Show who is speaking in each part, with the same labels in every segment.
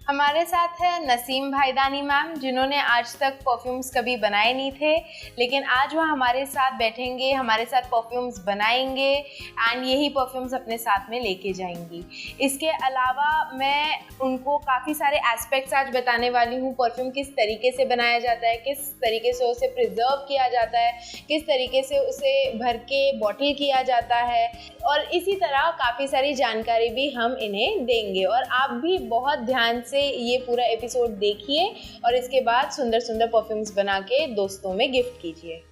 Speaker 1: हमारे साथ है नसीम भाईदानी मैम, जिन्होंने आज तक परफ्यूम्स कभी बनाए नहीं थे, लेकिन आज वह हमारे साथ बैठेंगे, हमारे साथ परफ्यूम्स बनाएंगे एंड यही परफ्यूम्स अपने साथ में लेके जाएंगी। इसके अलावा मैं उनको काफ़ी सारे एस्पेक्ट्स आज बताने वाली हूँ। परफ्यूम किस तरीके से बनाया जाता है, किस तरीके से उसे प्रिजर्व किया जाता है, किस तरीके से उसे भर के बॉटल किया जाता है, और इसी तरह काफ़ी सारी जानकारी भी हम इन्हें देंगे। और आप भी बहुत ध्यान से ये पूरा एपिसोड देखिए और इसके बाद सुंदर सुंदर परफ्यूम्स बना के दोस्तों में गिफ्ट कीजिए।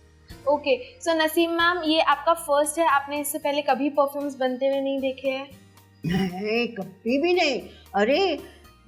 Speaker 1: ओके, सो नसीम मैम, ये आपका फर्स्ट है, आपने इससे पहले कभी परफ्यूम्स बनते हुए नहीं देखे हैं?
Speaker 2: नहीं, कभी भी नहीं। अरे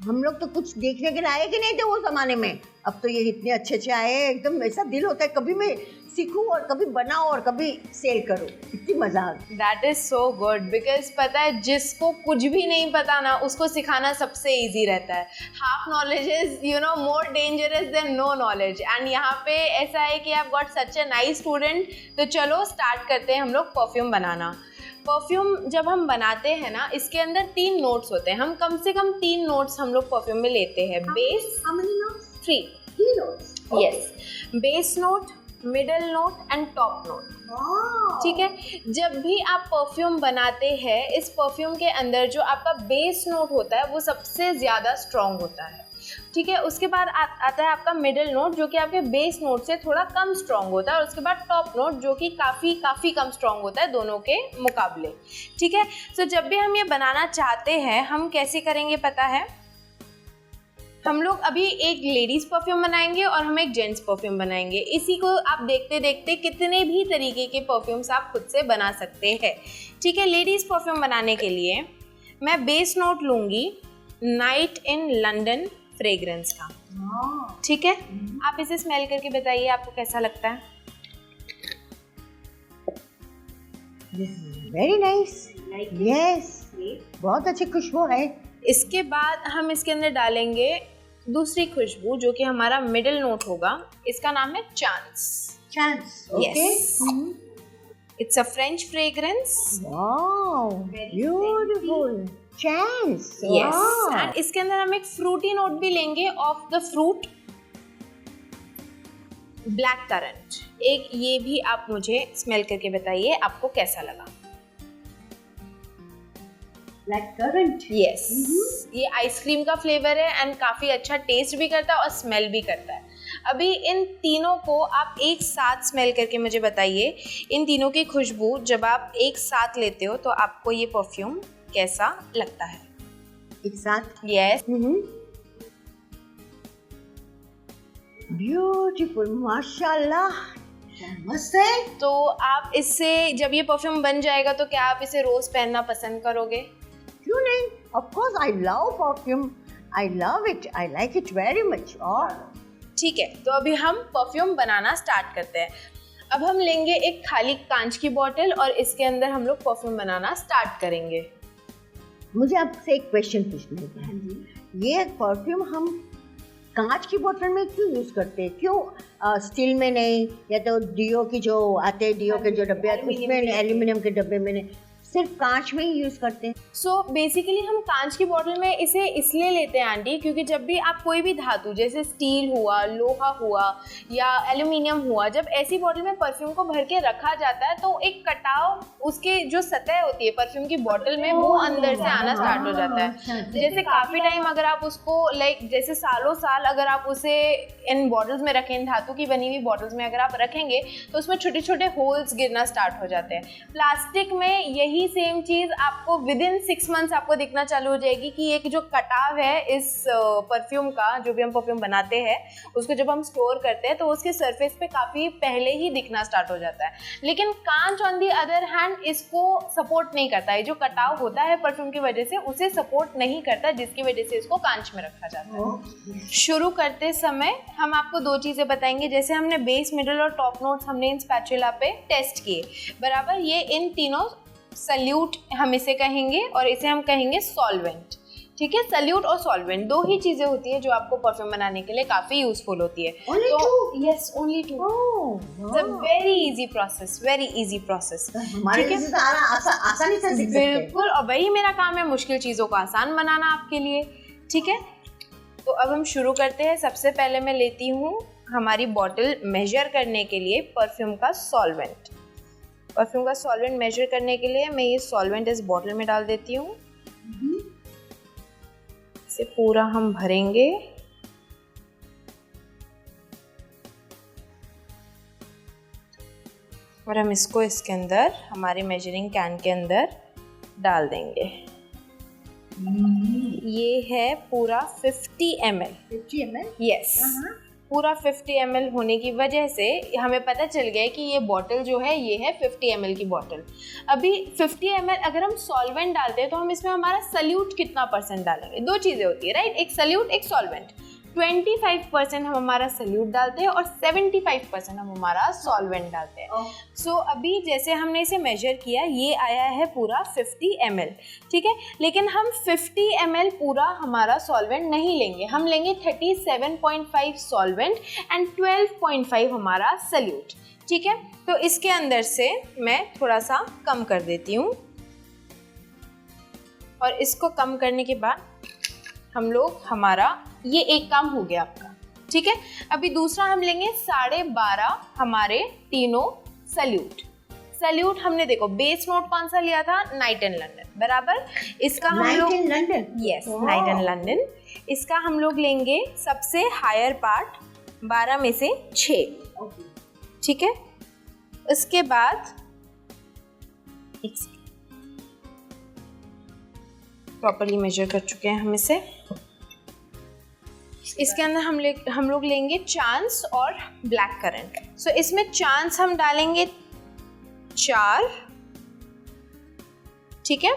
Speaker 2: हम लोग तो कुछ देखने के लायक ही नहीं थे वो जमाने में। अब तो ये इतने अच्छे अच्छे आए, एकदम ऐसा दिल होता है कभी मैं सीखूं और कभी बनाऊं और कभी सेल करूं। इतनी मजा आ गई।
Speaker 1: That is so good, because पता है जिसको कुछ भी नहीं पता ना, उसको सिखाना सबसे इजी रहता है। Half knowledge is more dangerous than no knowledge, and यहाँ पे ऐसा है कि आप got such a nice student. तो चलो स्टार्ट करते हैं हम लोग परफ्यूम बनाना। परफ्यूम जब हम बनाते हैं ना, इसके अंदर 3 नोट्स होते हैं। हम कम से कम 3 नोट्स हम लोग परफ्यूम में लेते हैं। Base,
Speaker 2: How many notes?
Speaker 1: 3
Speaker 2: notes.
Speaker 1: Yes, base note, middle note and top note.
Speaker 2: Wow.
Speaker 1: ठीक है, जब भी आप परफ्यूम बनाते हैं, इस परफ्यूम के अंदर जो आपका बेस नोट होता है वो सबसे ज़्यादा स्ट्रॉन्ग होता है। ठीक है, उसके बाद आता है आपका मिडिल नोट, जो कि आपके बेस नोट से थोड़ा कम स्ट्रॉन्ग होता है, और उसके बाद टॉप नोट, जो कि काफ़ी कम स्ट्रॉन्ग होता है दोनों के मुकाबले। ठीक है, तो जब भी हम ये बनाना चाहते हैं, हम कैसे करेंगे पता है? हम लोग अभी एक लेडीज परफ्यूम बनाएंगे और हम एक जेंट्स परफ्यूम बनाएंगे। इसी को आप देखते देखते कितने भी तरीके के परफ्यूम्स आप खुद से बना सकते हैं। ठीक है, लेडीज परफ्यूम बनाने के लिए मैं बेस नोट लूँगी नाइट इन लंदन फ्रेग्रेंस का। ठीक है, आप इसे स्मेल करके बताइए आपको कैसा लगता है।
Speaker 2: वेरी नाइस, यस, बहुत अच्छी खुशबू है।
Speaker 1: इसके बाद हम इसके अंदर डालेंगे दूसरी खुशबू, जो कि हमारा मिडिल नोट होगा। इसका नाम है chance. Yes, it's a French fragrance.
Speaker 2: Wow, beautiful chance.
Speaker 1: Yes, and इसके अंदर हम एक फ्रूटी नोट भी लेंगे of the fruit black currant. एक ये भी आप मुझे स्मेल करके बताइए आपको कैसा लगा।
Speaker 2: ब्लैक करंट,
Speaker 1: यस, ये आइसक्रीम का फ्लेवर है एंड काफ़ी अच्छा टेस्ट भी करता है और स्मेल भी करता है। अभी इन तीनों को आप एक साथ स्मेल करके मुझे बताइए, इन तीनों की खुशबू जब आप एक साथ लेते हो तो आपको ये परफ्यूम कैसा लगता है?
Speaker 2: एक साथ?
Speaker 1: यस।
Speaker 2: ब्यूटीफुल, माशाल्लाह, मस्त है।
Speaker 1: तो आप इससे जब ये परफ्यूम बन जाएगा तो क्या आप इसे रोज पहनना पसंद करोगे?
Speaker 2: क्यों नहीं? Of course, I love perfume. I love it. I like it very much. और
Speaker 1: ठीक है, तो अभी हम परफ्यूम बनाना स्टार्ट करते हैं। अब हम लेंगे एक खाली कांच की बोतल और इसके अंदर हम लोग परफ्यूम बनाना स्टार्ट करेंगे।
Speaker 2: मुझे आपसे एक क्वेश्चन पूछना है। ये परफ्यूम हम कांच की बोतल में क्यों यूज करते हैं? क्यों स्टील में नहीं, या तो डीओ की जो आते हैं, डीओ के जो डब्बे आते हैं उसमें, एल्यूमिनियम के डब्बे में नहीं, सिर्फ कांच में ही यूज करते हैं?
Speaker 1: सो बेसिकली हम कांच की बोतल में इसे इसलिए लेते हैं आंटी, क्योंकि जब भी आप कोई भी धातु जैसे स्टील हुआ, लोहा हुआ या एल्यूमिनियम हुआ, जब ऐसी बोतल में परफ्यूम को भर के रखा जाता है तो एक कटाव, उसके जो सतह होती है परफ्यूम की बोतल में, वो अंदर से आना स्टार्ट हो जाता है। जैसे काफ़ी टाइम अगर आप उसको जैसे सालों साल अगर आप उसे इन बॉटल्स में रखें, इन धातु की बनी हुई बॉटल्स में अगर आप रखेंगे तो उसमें छोटे छोटे होल्स गिरना स्टार्ट हो जाते हैं। प्लास्टिक में यही सेम चीज आपको विद इन 6 मंथ्स आपको दिखना चालू हो जाएगी कि एक जो कटाव है इस परफ्यूम का, जो भी हम परफ्यूम बनाते हैं उसको जब हम स्टोर करते हैं तो उसके सरफेस पे काफी पहले ही दिखना स्टार्ट हो जाता है। लेकिन कांच ऑन दी अदर हैंड इसको सपोर्ट नहीं करता है। जो कटाव होता है परफ्यूम की वजह से उसे सपोर्ट नहीं करता, जिसकी वजह से इसको कांच में रखा जाता है। शुरू करते समय हम आपको 2 चीजें बताएंगे। जैसे हमने बेस, मिडिल और टॉप नोट्स हमने इन स्पैचुला पे टेस्ट किए बराबर। ये इन तीनों सल्यूट हम इसे कहेंगे और इसे हम कहेंगे सॉल्वेंट। ठीक है, सल्यूट और सॉल्वेंट 2 ही चीजें होती है जो आपको परफ्यूम बनाने के लिए काफी यूजफुल होती है। Yes, only 2। It's a very easy process, very easy process.
Speaker 2: आसानी से
Speaker 1: बिल्कुल, और वही मेरा काम है, मुश्किल चीजों को आसान बनाना आपके लिए। ठीक है, तो अब हम शुरू करते हैं। सबसे पहले मैं लेती हूँ हमारी बॉटल मेजर करने के लिए परफ्यूम का सॉल्वेंट। परफ्यूम का सॉल्वेंट मेजर करने के लिए मैं ये सॉल्वेंट इस बॉटल में डाल देती हूँ। इसे पूरा हम भरेंगे। और हम इसको इसके अंदर हमारे मेजरिंग कैन के अंदर डाल देंगे। ये है पूरा 50 ml।
Speaker 2: 50 ml?
Speaker 1: यस, पूरा 50 ml होने की वजह से हमें पता चल गया कि ये बॉटल जो है ये है 50 ml की बॉटल। अभी 50 ml अगर हम सॉल्वेंट डालते हैं तो हम इसमें हमारा सल्यूट कितना परसेंट डालेंगे? दो चीज़ें होती है राइट, एक सल्यूट एक सॉल्वेंट। 25% हम हमारा सल्यूट डालते हैं और 75% हम हमारा सॉल्वेंट डालते हैं। सो अभी जैसे हमने इसे मेजर किया, ये आया है पूरा 50 ml, ठीक है। लेकिन हम 50 ml पूरा हमारा सॉल्वेंट नहीं लेंगे, हम लेंगे 37.5 सॉल्वेंट एंड 12.5 हमारा सल्यूट, ठीक है। तो इसके अंदर से मैं थोड़ा सा कम कर देती हूँ और इसको कम करने के बाद हम लोग हमारा ये एक काम हो गया आपका, ठीक है। अभी दूसरा हम लेंगे 12.5 हमारे तीनों सल्यूट। सल्यूट हमने देखो बेस नोट कौन सा लिया था? नाइट इन लंदन, बराबर। इसका हम लोग यस, नाइट इन लंदन। इसका हम लोग लेंगे सबसे हायर पार्ट 12 में से 6, ठीक है। उसके बाद प्रॉपर्ली मेजर कर चुके हैं हम इसे। इसके अंदर हम लोग लेंगे चांस और ब्लैक करंट। सो इसमें चांस हम डालेंगे 4, ठीक है,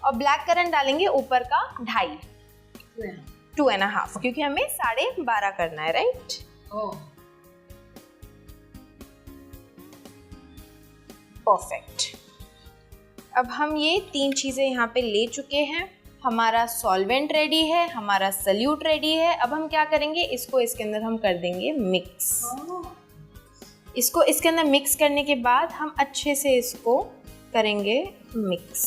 Speaker 1: और ब्लैक करंट डालेंगे ऊपर का 2.5, 2.5, क्योंकि हमें 12.5 करना है, राइट। परफेक्ट। अब हम ये 3 चीजें यहाँ पे ले चुके हैं। हमारा सॉल्वेंट रेडी है, हमारा सल्यूट रेडी है। अब हम क्या करेंगे, इसको इसके अंदर हम कर देंगे मिक्स। इसको इसके अंदर मिक्स करने के बाद हम अच्छे से इसको करेंगे mix.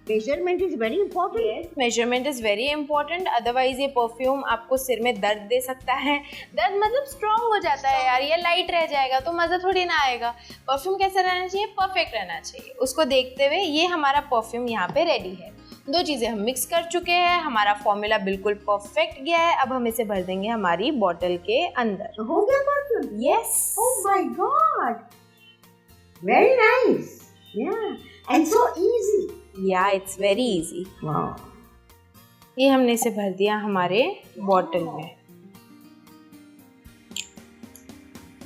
Speaker 2: Measurement is very important.
Speaker 1: Measurement is very important, otherwise ये परफ्यूम आपको सिर में दर्द दे सकता है। दर्द मतलब स्ट्रॉन्ग हो जाता है यार, ये लाइट रह जाएगा तो मज़ा थोड़ी ना आएगा। परफ्यूम कैसा रहना चाहिए? परफेक्ट रहना चाहिए। उसको देखते हुए ये हमारा परफ्यूम यहाँ पे रेडी है। 2 चीज़ें हम मिक्स कर चुके हैं, हमारा फॉर्मूला बिल्कुल परफेक्ट गया है। अब हम इसे भर देंगे हमारी बॉटल के अंदर।
Speaker 2: हो गया perfume?
Speaker 1: Yes.
Speaker 2: Oh my God, very nice, या एंड सो इजी।
Speaker 1: या इट्स वेरी इजी।
Speaker 2: वाह,
Speaker 1: ये हमने इसे भर दिया हमारे बॉटल में।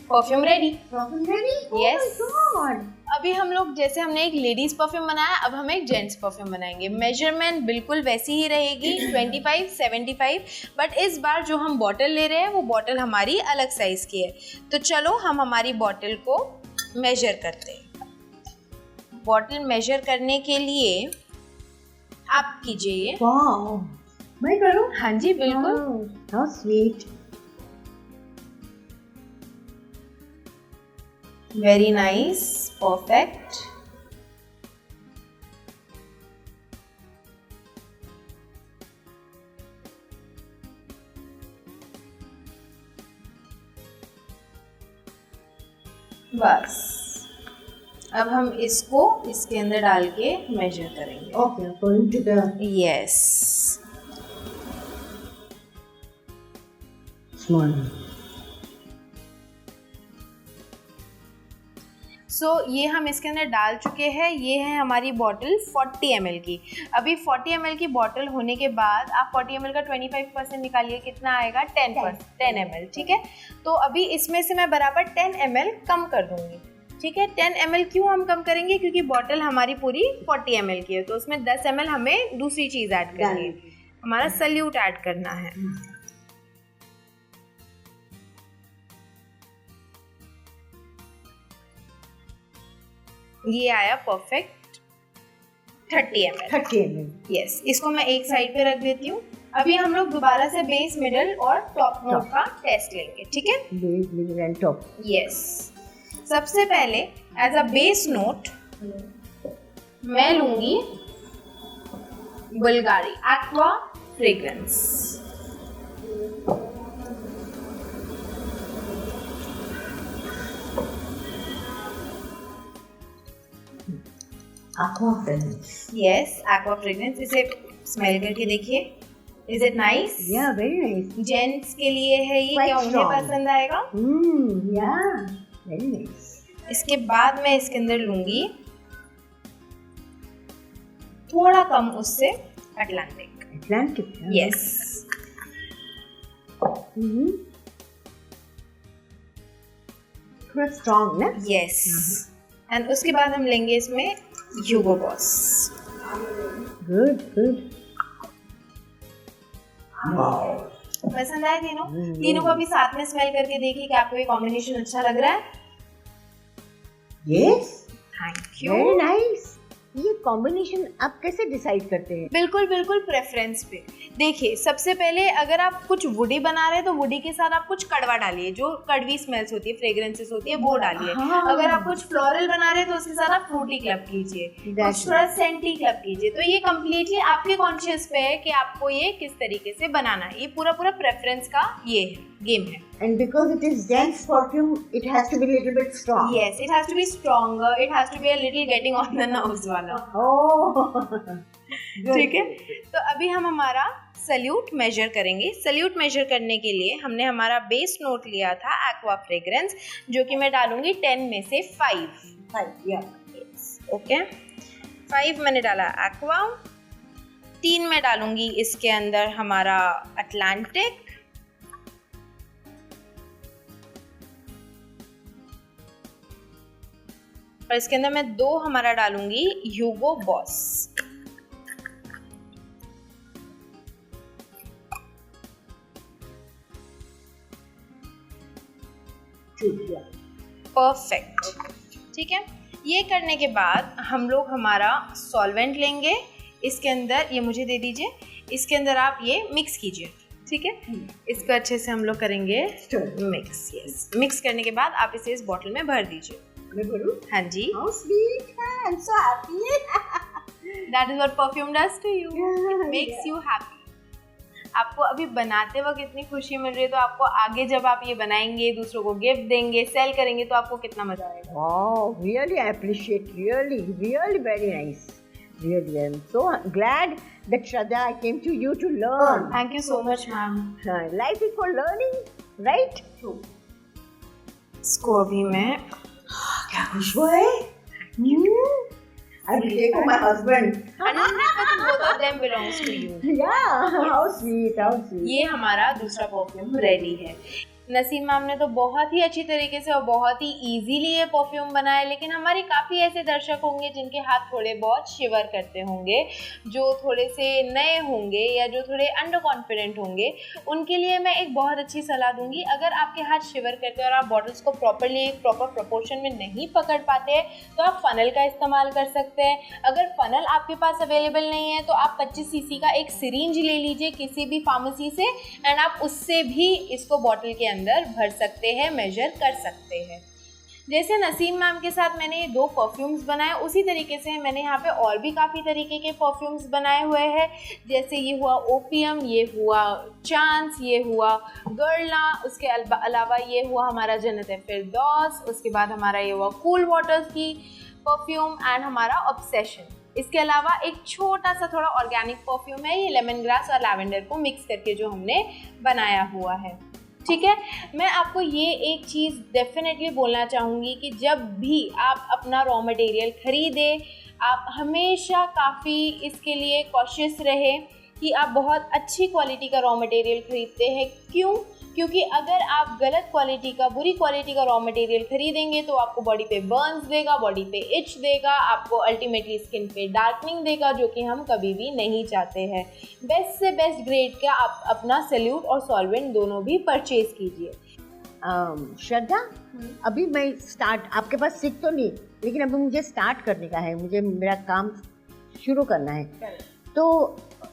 Speaker 1: Perfume ready.
Speaker 2: Perfume ready?
Speaker 1: Yes.
Speaker 2: Oh my God.
Speaker 1: अभी हम लोग जैसे हमने एक लेडीज परफ्यूम बनाया, अब हम एक जेंट्स परफ्यूम बनाएंगे। मेजरमेंट बिल्कुल वैसी ही रहेगी 25, 75, बट इस बार जो हम बॉटल ले रहे हैं वो बॉटल हमारी अलग साइज की है। तो चलो हम हमारी बॉटल को मेजर करते हैं। बॉटल मेजर करने के लिए आप कीजिए।
Speaker 2: वाओ, मैं करूं?
Speaker 1: हाँ जी बिल्कुल।
Speaker 2: How sweet.
Speaker 1: Very nice, perfect. बस अब हम इसको इसके अंदर डाल के मेजर करेंगे।
Speaker 2: Okay, according to the
Speaker 1: yes.
Speaker 2: Small.
Speaker 1: So ये हम इसके अंदर डाल चुके हैं। ये है हमारी बॉटल 40 ml की। अभी 40 ml की बॉटल होने के बाद आप 40 ml का 25% निकालिए, कितना आएगा? 10 ml, ठीक है। तो अभी इसमें से मैं बराबर 10 ml कम कर दूंगी, ठीक है। 10 ml क्यों हम कम करेंगे? क्योंकि बॉटल हमारी पूरी 40 ml की है, तो उसमें 10 ml हमें दूसरी चीज़ ऐड करनी है, हमारा सल्यूट ऐड करना है। ये आया परफेक्ट 30 ml।
Speaker 2: 30 ml।
Speaker 1: यस, इसको मैं एक साइड पे रख देती हूँ। अभी हम लोग दोबारा से बेस, मिडल और टॉप नोट का टेस्ट लेंगे, ठीक है।
Speaker 2: Base, middle and top.
Speaker 1: Yes. सबसे पहले एज अ बेस नोट मैं लूंगी Bulgari aqua fragrance.
Speaker 2: Aqua fragrance.
Speaker 1: Yes, aqua fragrance. इसे स्मेल करके देखिए। Is it nice?
Speaker 2: Yeah, very nice.
Speaker 1: Gents के लिए है ये,
Speaker 2: Quite
Speaker 1: क्या उन्हें
Speaker 2: strong.
Speaker 1: पसंद आएगा?
Speaker 2: Yeah, very nice.
Speaker 1: इसके बाद मैं इसके अंदर लूंगी थोड़ा कम उससे अटलांटिक।
Speaker 2: Atlantic.
Speaker 1: यस।
Speaker 2: थोड़ा strong ना?
Speaker 1: यस। एंड उसके बाद हम लेंगे इसमें ह्यूगो बॉस।
Speaker 2: Good, good.
Speaker 1: पसंद आए तीनों? तीनों को अभी साथ में स्मेल करके देखिए कि आपको ये कॉम्बिनेशन अच्छा लग रहा है।
Speaker 2: Yes.
Speaker 1: Thank you.
Speaker 2: Very nice. ये कॉम्बिनेशन आप कैसे डिसाइड करते हैं?
Speaker 1: बिल्कुल बिल्कुल प्रेफरेंस पे। देखिए, सबसे पहले अगर आप कुछ वुडी बना रहे हैं तो वुडी के साथ आप कुछ कड़वा डालिए, जो कड़वी स्मेल्स होती है, फ्रेग्रेंसेस होती है, वो डालिए।
Speaker 2: हाँ।
Speaker 1: अगर आप कुछ फ्लोरल बना रहे हैं तो उसके साथ आप फ्रूटी क्लब कीजिए, कुछ थोड़ा सेंटी क्लब कीजिए। तो ये कम्प्लीटली आपके कॉन्शियस पे है कि आपको ये किस तरीके से बनाना है। ये पूरा पूरा प्रेफरेंस का ये है, गेम है।
Speaker 2: And because it is dense perfume, it has to be a little bit strong.
Speaker 1: Yes, it has to be stronger, it has to be a little getting on the nerves वाला।
Speaker 2: Oh.
Speaker 1: ठीक है, तो अभी हम हमारा salute major करेंगे। Salute major करने के लिए हमने हमारा बेस नोट लिया था एक्वा फ्रेग्रेंस, जो कि मैं डालूंगी 10 में से 5।
Speaker 2: 5, yeah.
Speaker 1: ओके, 5 मैंने डाला एक्वा, 3 में डालूंगी इसके अंदर हमारा अटलांटिक, और इसके अंदर मैं 2 हमारा डालूंगी ह्यूगो बॉस। परफेक्ट, ठीक है। ये करने के बाद हम लोग हमारा सॉल्वेंट लेंगे। इसके अंदर ये मुझे दे दीजिए, इसके अंदर आप ये मिक्स कीजिए, ठीक है। इसको अच्छे से हम लोग करेंगे मिक्स। यस, मिक्स करने के बाद आप इसे इस बॉटल में भर दीजिए।
Speaker 2: मैं भरूं?
Speaker 1: हाँ जी।
Speaker 2: How sweet. I'm so happy.
Speaker 1: That is what perfume does to you. It makes you happy. आपको अभी बनाते वक्त इतनी खुशी मिल रही है, तो आपको आगे जब आप ये बनाएंगे, दूसरों को गिफ्ट देंगे, सेल करेंगे, तो आपको कितना मजा आएगा।
Speaker 2: Wow, really I appreciate. Really, really very nice. Really, I'm so glad that Shraddha, I came to you to learn.
Speaker 1: Thank you so much, ma'am.
Speaker 2: Life is for learning, right? True.
Speaker 1: इसको अभी मैं
Speaker 2: क्या खुशबू है? I will take for my husband.
Speaker 1: 100% both of them belongs to you.
Speaker 2: Yeah, how sweet, how sweet.
Speaker 1: ये हमारा दूसरा perfume ready है। Naseem ma'am ने तो बहुत ही अच्छी तरीके से और बहुत ही इजीली ये परफ्यूम बनाया, लेकिन हमारे काफ़ी ऐसे दर्शक होंगे जिनके हाथ थोड़े बहुत शिवर करते होंगे, जो थोड़े से नए होंगे या जो थोड़े अंडर कॉन्फिडेंट होंगे। उनके लिए मैं एक बहुत अच्छी सलाह दूंगी। अगर आपके हाथ शिवर करते हैं और आप बॉटल्स को प्रॉपरली एक प्रॉपर प्रोपोर्शन में नहीं पकड़ पाते हैं, तो आप फ़नल का इस्तेमाल कर सकते हैं। अगर फ़नल आपके पास अवेलेबल नहीं है तो आप 25 cc का एक सिरिंज ले लीजिए किसी भी फार्मेसी से, एंड आप उससे भी इसको बॉटल के अंदर भर सकते हैं, मेजर कर सकते हैं। जैसे नसीम मैम के साथ मैंने ये 2 परफ्यूम्स बनाए, उसी तरीके से मैंने यहाँ पे और भी काफ़ी तरीके के परफ्यूम्स बनाए हुए हैं। जैसे ये हुआ ओपियम, ये हुआ चांस, ये हुआ गर्लना, उसके अलावा ये हुआ हमारा जन्नत फिरदौस, उसके बाद हमारा ये हुआ कूल वाटर्स की परफ्यूम, एंड हमारा ऑब्सेशन। इसके अलावा एक छोटा सा थोड़ा ऑर्गेनिक परफ्यूम है, ये लेमन ग्रास और लैवेंडर को मिक्स करके जो हमने बनाया हुआ है, ठीक है। मैं आपको ये एक चीज़ डेफिनेटली बोलना चाहूँगी कि जब भी आप अपना रॉ मटेरियल खरीदें, आप हमेशा काफ़ी इसके लिए कॉशियस रहें कि आप बहुत अच्छी क्वालिटी का रॉ मटेरियल खरीदते हैं। क्यों? क्योंकि अगर आप गलत क्वालिटी का, बुरी क्वालिटी का रॉ मटेरियल खरीदेंगे तो आपको बॉडी पे बर्न्स देगा, बॉडी पे इच देगा, आपको अल्टीमेटली स्किन पे डार्कनिंग देगा, जो कि हम कभी भी नहीं चाहते हैं। बेस्ट से बेस्ट ग्रेड का आप अपना सल्यूट और सॉल्वेंट दोनों भी परचेज कीजिए।
Speaker 2: श्रद्धा, अभी मैं आपके पास सीख तो नहीं, लेकिन अभी मुझे स्टार्ट करने का है, मुझे मेरा काम शुरू करना है। तो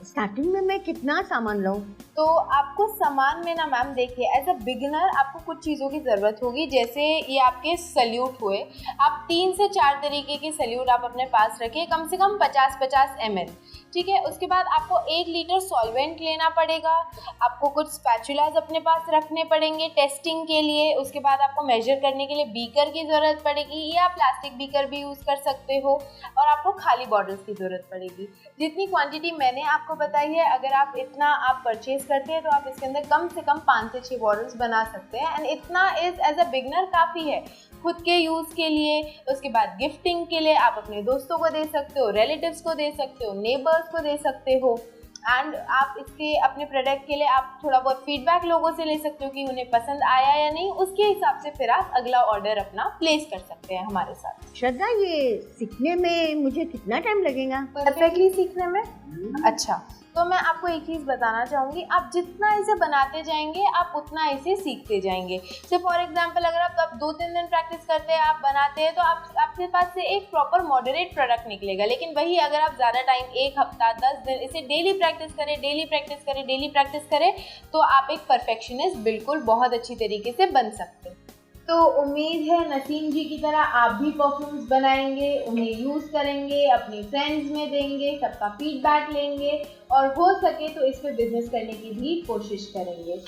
Speaker 2: स्टार्टिंग में मैं कितना सामान लूँ?
Speaker 1: तो आपको सामान में ना मैम देखिए, एज अ बिगिनर आपको कुछ चीज़ों की ज़रूरत होगी। जैसे ये आपके सल्यूट हुए, आप 3 से 4 तरीके के सल्यूट आप अपने पास रखिए, कम से कम 50-50 ml, ठीक है। उसके बाद आपको 1 लीटर सॉल्वेंट लेना पड़ेगा, आपको कुछ स्पैचुलाज अपने पास रखने पड़ेंगे टेस्टिंग के लिए। उसके बाद आपको मेजर करने के लिए बीकर की ज़रूरत पड़ेगी, या प्लास्टिक बीकर भी यूज़ कर सकते हो, और आपको खाली बॉटल्स की ज़रूरत पड़ेगी। जितनी क्वांटिटी मैंने आपको बताई है, अगर आप इतना आप परचेज करते हैं तो आप इसके अंदर कम से कम 5 से 6 बॉटल्स बना सकते हैं, एंड इतना इज़ एज अ बिगनर काफ़ी है खुद के यूज़ के लिए। उसके बाद गिफ्टिंग के लिए आप अपने दोस्तों को दे सकते हो, रिलेटिव्स को दे सकते हो, नेबर्स को दे सकते हो, एंड आप इसके अपने प्रोडक्ट के लिए आप थोड़ा बहुत फीडबैक लोगों से ले सकते हो कि उन्हें पसंद आया या नहीं। उसके हिसाब से फिर आप अगला ऑर्डर अपना प्लेस कर सकते हैं हमारे साथ।
Speaker 2: श्रद्धा, ये सीखने में मुझे कितना टाइम लगेगा?
Speaker 1: परफेक्टली सीखने में? अच्छा, तो मैं आपको एक चीज़ बताना चाहूँगी, आप जितना इसे बनाते जाएंगे आप उतना इसे सीखते जाएंगे। जैसे फॉर एग्जांपल, अगर आप 2-3 दिन प्रैक्टिस करते हैं, आप बनाते हैं, तो आपके पास से एक प्रॉपर मॉडरेट प्रोडक्ट निकलेगा। लेकिन वही अगर आप ज़्यादा टाइम, 1 हफ्ता 10 दिन इसे डेली प्रैक्टिस करें, डेली प्रैक्टिस करें, डेली प्रैक्टिस करें, तो आप एक परफेक्शनिस्ट बिल्कुल बहुत अच्छी तरीके से बन सकते हैं। तो उम्मीद है नसीम जी की तरह आप भी परफ्यूम्स बनाएंगे, उन्हें यूज़ करेंगे, अपनी फ्रेंड्स में देंगे, सबका फीडबैक लेंगे, और हो सके तो इस पर बिजनेस करने की भी कोशिश करेंगे।